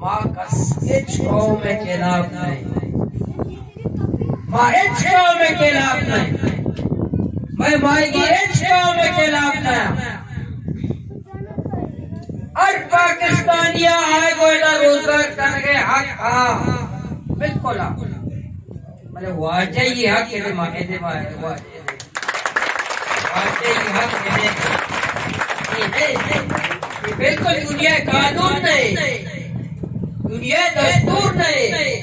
माँ कस कौम में खिलाफ नहीं, माँ कौम में खिलाफ नहीं, मैं माएगी कौम में खिलाफ नहीं। और पाकिस्तानिया आए गोला रोजगार करके हक हाँ बिल्कुल मतलब वाजे ही हक के माहे दे माहे वाजे ही हक ये बिल्कुल दुनिया कानून नहीं, दुनिया दस्तूर नहीं।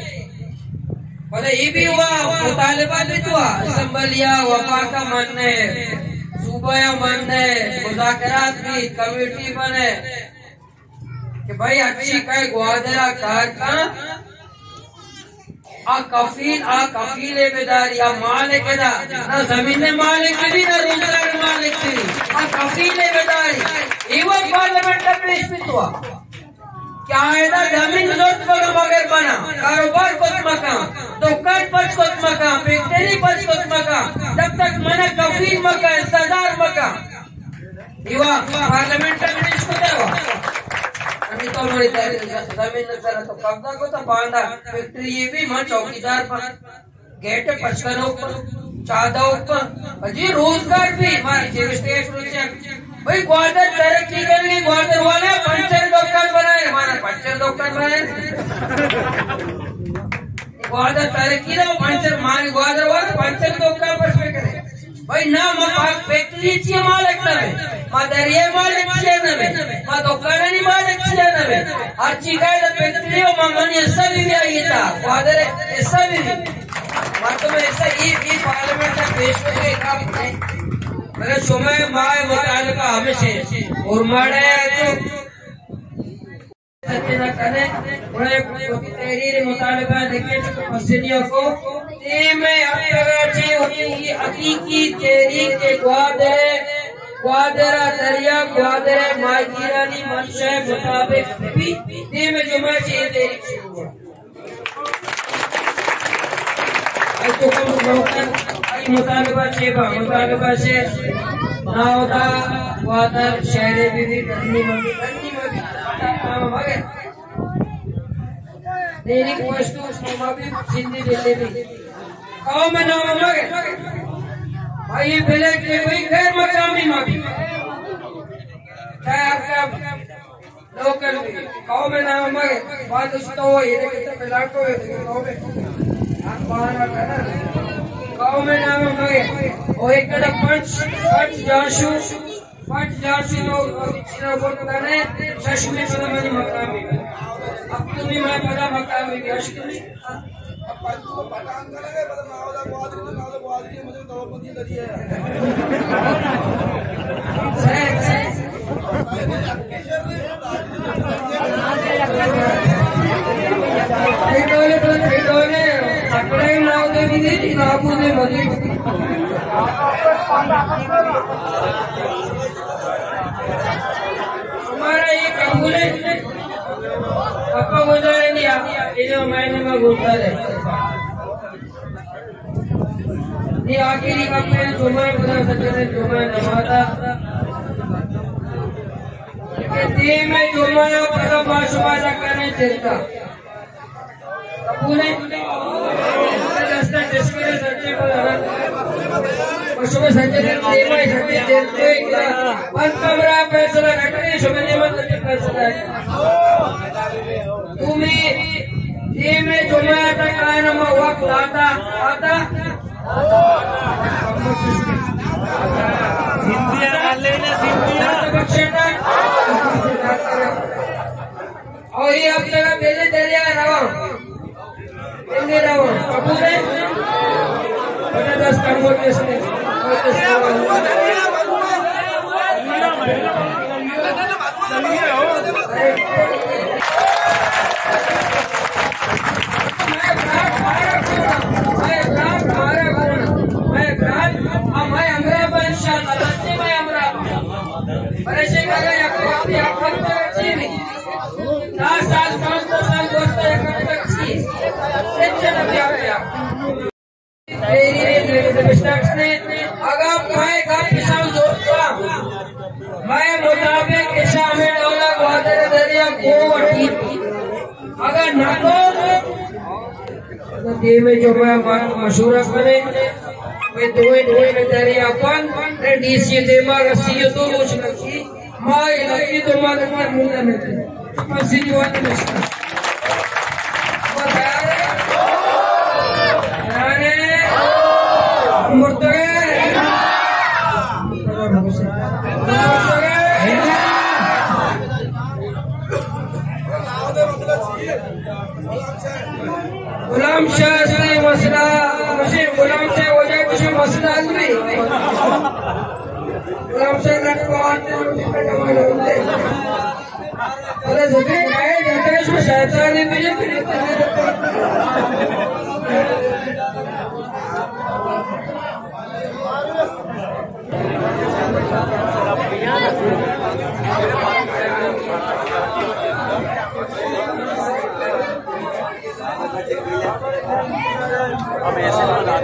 बोले ये भी हुआ मुतालिबा भी हुआ, असम्बलिया वफा का मन है, सूबा मन है, मुज़ाकरात भी कमेटी बने कि भाई अच्छी कहे ग्वादरा कार का कफील बेदारी आ मालिक दा ना जमीन मालिक भी ना रोजगार मालिक भी आ कफील बेदारी ये वो पार्लियामेंट का पेश भी हुआ क्या है ना जमीन नोट पर मगर बना कारोबार को मकान दुकान पर को मकान फैक्ट्री पर को मकान जब तक मना कफील मकान सरदार मकान ये वो पार्लियामेंट का पेश हुआ तो जमीन जरा तो कब्जा को तो बांधा फैक्ट्री ये भी मां चौकीदार पर गेट पचकनों पर चादों पर अजी रोजगार भी हमारी स्टेट भाई ग्वादर तरक्की करेंगे ग्वादर वाले पंचर दुकान बनाए हमारा पंचर दुकान बनाए ग्वादर तरक्की ना पंचर मारे ग्वादर वाले पंचर दुकान पर करे भाई ना फैक्ट्री चाहिए मालिक नवे माँ दरिया मालिक चाहिए नवे माँ दुकान नहीं मालिक चाहिए नवे अच्छी गाय फैक्ट्री और माँ मनी ऐसा भी आई था ग्वादर ऐसा भी माँ तुम्हें ऐसा ये पार्लियामेंट का पेश करके काम नहीं मगर समय माए मुतालिबा हमेशा और मारे तो न करे बड़े तहरीर मुतालिबा देखे तो मस्जिदियों को में अच्छी होती हकीकी तहरीक के ग्वादरा दरिया ग्वादरा माजीरानी मंशा मुताबिक भी में जुमा चाहिए तहरीक शुरू हुआ तो कम मुतालिबा से नावदा ग्वादर शहरे भी गंदी मगी मगर तहरीक वस्तु भी सिंधी दिल्ली भी कौम में नाम मगे भाई ये पहले के कोई गैर मकामी मगे चाहे आपका लोकल कौम में नाम मगे बात तो ये देखते पहला तो कौम में आप बाहर आता कौम में नाम मगे और एक कड़ा पंच जाशु लोग चिरा वोट करने शशमी पदा मनी मकामी अब तुम्ही मैं पदा मकामी के अश्कमी पठान करेंगे मतलब नावदा ग्वादरी मुझे दौलतमंदी लड़ी है ठेडोले अकड़े नावदे भी दी नाबू ने मदी हमारा ये कबूल है अपा गुजारे नहीं आती इन्हें मैंने में घूमता है ये आखिरी कपड़े जुम्मे बता सकते थे जुम्मे नमाज़ा के दी में जुम्मे पता माशुमाशा करने चलता कबूल है रास्ता जिसके सच्चे को सुबह संजय देव में शक्ति देते बंद कमरा फैसला रखने सुबह नियमत फैसला तुम्हें ये में जुम्मे तक आना वक्त आता और ये अब जगह पहले दरिया रवा कबूल है 10 करोड़ मैं मुताबिक ये में जो मैं मशूरा करे वे दोए में तेरी अपन डीसी दे मार सीओ तो कुछ लगी माय लगी तो मार कर मुंडा में मस्जिद वाले में अरे मुर्तगे गुलाम शाह से मसला मुझे गुलाम शाह हो जाए कुछ मसला नहीं गुलाम शाह लटकाते अरे जितने गए जाते हैं उसमें शैतान ही मुझे फिर अब ऐसे लगा